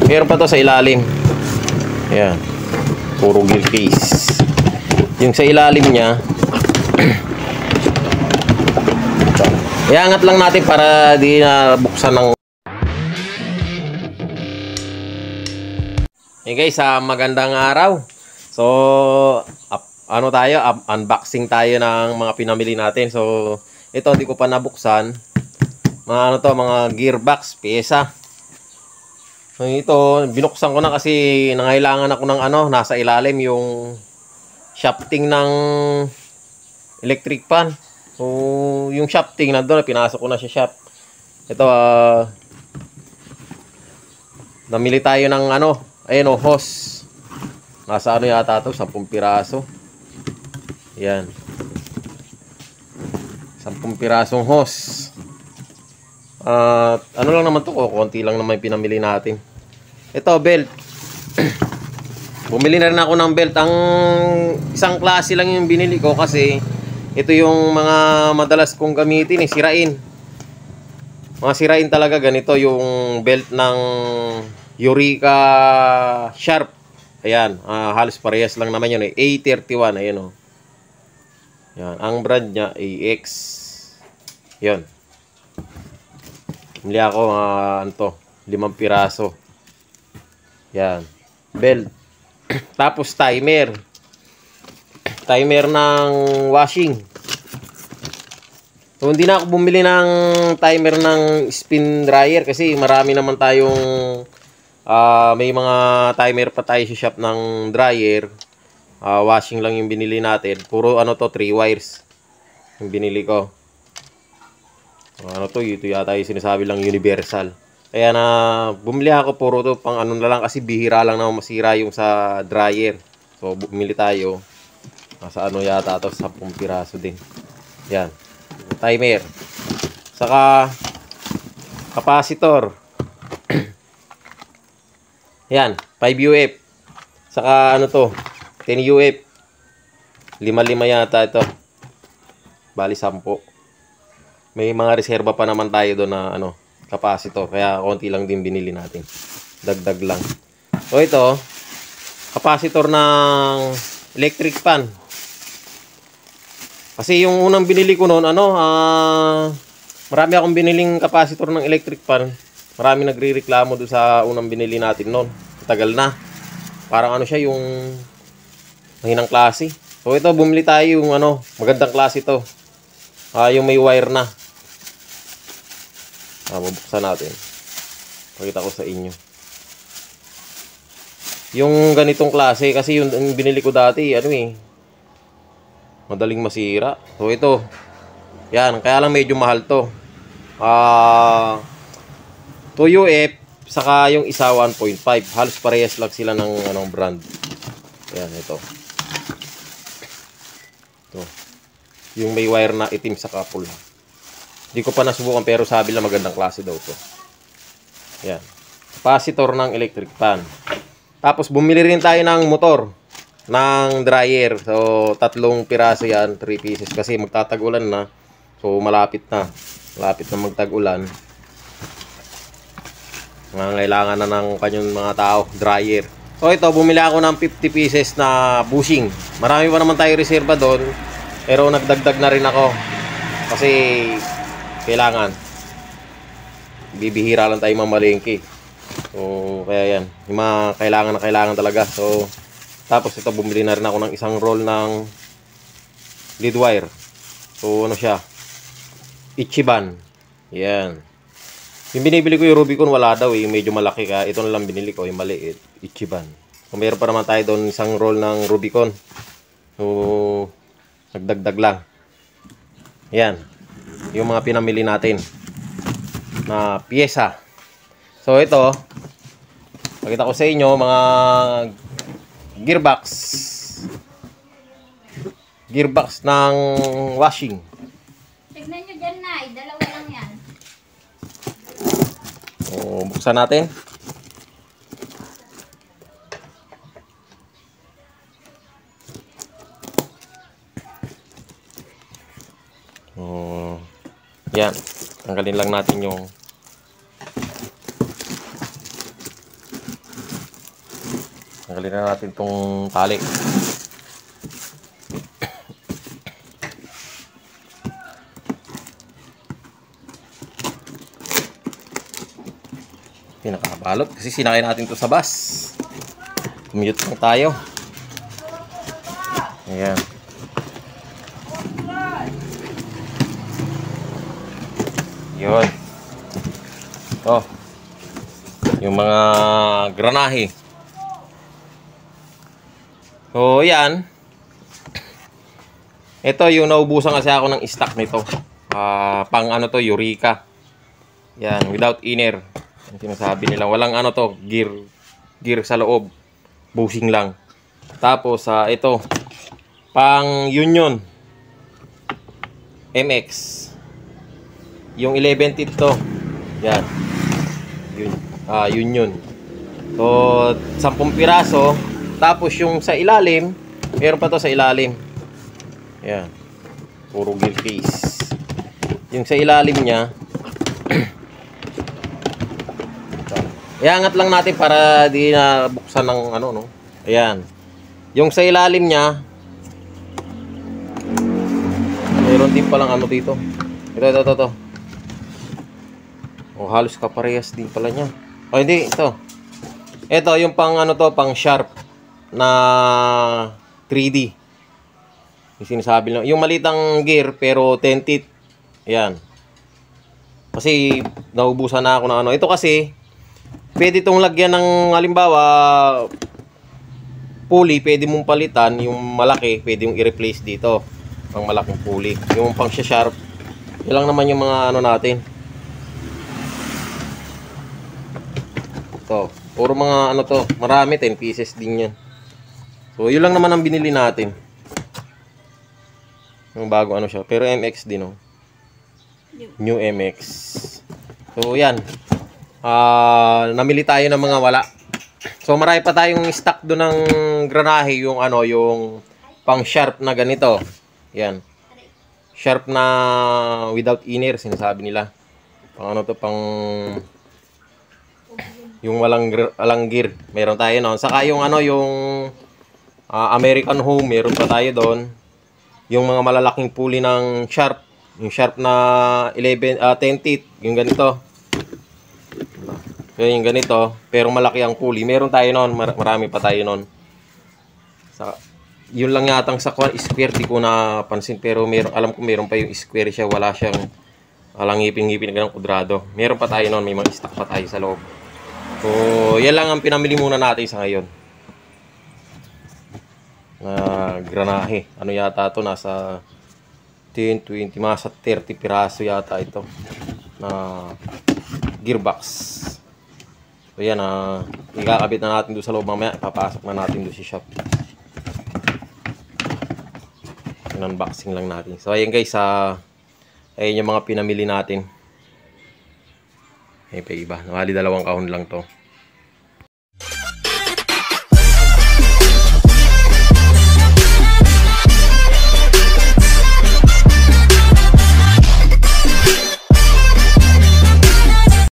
Meron pa to sa ilalim. Ayan. Puro gear case. Yung sa ilalim niya, iangat lang natin para di na buksan ng... Hey guys, magandang araw. So, ano tayo? Unboxing tayo ng mga pinamili natin. So, ito hindi ko pa nabuksan. Mga ano to, mga gearbox, pyesa. So, ito, binuksan ko na kasi nangailangan ako ng ano, nasa ilalim yung shafting ng electric fan. So, yung shafting nandoon, pinasok ko na siya shaft. Ito, namili tayo ng ano, ayun o, hose. Nasa ano yata ito, 10 piraso. Yan. 10 pirasong hose. Ano lang naman to, konti lang naman pinamili natin. Ito, belt. Bumili na rin ako ng belt. Ang isang klase lang yung binili ko kasi ito yung mga madalas kong gamitin, sirain. Mga sirain talaga, ganito yung belt ng Eureka Sharp. Ayan, halos parehas lang naman yun, A31, ayan o. Yan, ang brand niya AX. Yun. Bumili ako ano to, 5 piraso. Yan, belt. Tapos timer. Timer ng washing. So, hindi na ako bumili ng timer ng spin dryer kasi marami naman tayong may mga timer pa tayo sa shop ng dryer. Washing lang yung binili natin. Puro ano to, 3 wires yung binili ko. Ano to, ito yata yung sinasabi lang universal. Kaya na bumili ako, puro to pang ano na lang kasi bihira lang na masira yung sa dryer. So bumili tayo. Sa ano yata to, 10 piraso din. Yan. Timer. Saka capacitor. Yan, 5 UF. Saka ano to, 10 UF. 5 yata ito. Bali 10. May mga reserba pa naman tayo doon na ano, capacitor. Kaya konti lang din binili natin. Dagdag lang. So ito, capacitor ng electric fan. Kasi yung unang binili ko noon, ano, marami akong biniling capacitor ng electric fan. Marami nagrereklamo doon sa unang binili natin noon. Tagal na. Parang ano siya, yung mahinang klase. So ito, bumili tayo yung ano, magandang klase ito. Yung may wire na. Mabuksan natin. Pakita ko sa inyo. Yung ganitong klase, kasi yung binili ko dati, ano madaling masira. So ito, yan, kaya lang medyo mahal to. 2 UF, saka yung isa 1.5. Halos parehas lang sila ng anong brand. Yan, ito. Ito. Yung may wire na itim sa pula. Hindi ko pa nasubukan pero sabi lang magandang klase daw to. Yan. Capacitor ng electric fan. Tapos bumili rin tayo ng motor ng dryer. So 3 piraso yan, 3 pieces kasi magtatagulan na. So malapit na. Malapit na magtag-ulan. Kailangan na ng kanyang mga tao, dryer. So ito, bumili ako ng 50 pieces na bushing. Marami pa naman tayo reserva doon. Pero nagdagdag na rin ako. Kasi kailangan. Bibihira lang tayo mamalengke. So kaya yan. Yung mga kailangan talaga. So tapos ito, bumili na rin ako ng isang roll ng lead wire. So ano siya, Ichiban. Yan. Yung binibili ko yung Rubicon, wala daw yung medyo malaki. Kaya ito na lang binili ko, yung maliit, Ichiban. Kung meron pa naman tayo doon isang roll ng Rubicon. So nagdagdag lang. Yan. Yung mga pinamili natin na pyesa. So ito, pakita ko sa inyo mga gearbox. Gearbox ng washing. Tignan nyo dyan, Nay. Dalawa lang yan. So, buksan natin. Yan. Tanggalin lang natin yung Tanggalin na natin itong tali. Pinakabalot kasi sinakay natin ito sa bus. Commute lang tayo. Ayan. Yun. Ito. Yung mga granahe. So, yan. Ito yung naubusan kasi ako ng stock nito. Pang ano to, Eureka. Yan, without inner. Ang sinasabi nila, walang ano to, gear sa loob. Bushing lang. Tapos, ito, pang Union MX. Yung 11 teeth to. Yan. Union. So, 10 piraso. Tapos yung sa ilalim, meron pa to sa ilalim. Yan. Puro gear case. Yung sa ilalim niya, iangat lang natin para di na buksan ng ano, no? Ayan. Yung sa ilalim niya, meron din palang ano dito. Ito. Oh, halos kaparehas din pala niya. Oh, hindi, ito. Ito, yung pang ano to, pang sharp na 3D. Yung sinasabi lang. Yung malitang gear, pero 10 teeth. Ayan. Kasi, naubusan na ako ng ano. Ito kasi, pwede itong lagyan ng, halimbawa, pulley, pwede mong palitan. Yung malaki, pwede mong i-replace dito. Pang malaking pulley. Yung pang sharp, yun lang naman yung mga ano natin. Ito, puro mga ano to, marami, 10 pieces din yan. So, yun lang naman ang binili natin. Yung bago ano siya, pero MX din, oh. New MX. So, yan. Namili tayo ng mga wala. So, marami pa tayong stock doon ng granahe, yung ano, yung pang sharp na ganito. Yan. Sharp na without inner, sinasabi nila. Pang ano to, pang yung walang gear, meron tayo noon. Saka yung ano, yung American Home, meron pa tayo doon. Yung mga malalaking pulley ng sharp, yung sharp na 10 teeth, yung ganito. Yung ganito, pero malaki ang pulley. Meron tayo noon, marami pa tayo noon. Yun lang yatang sa square, di ko napansin, pero alam ko meron pa yung square siya, wala siyang walang ngipin-ngipin na ganang kudrado. Meron pa tayo noon, may mga stock pa tayo sa loob. So, yan lang ang pinamili muna natin sa ngayon. Granahe. Ano yata ito? Nasa 10, 20, nasa 30 piraso yata ito. Na gearbox. So, yan. Ikakabit na natin doon sa loob mamaya. Papasok na natin doon sa shop. Unboxing lang natin. So, ayan guys. Ayan yung mga pinamili natin. Ayan pa iba. Nakali 2 kahon lang to.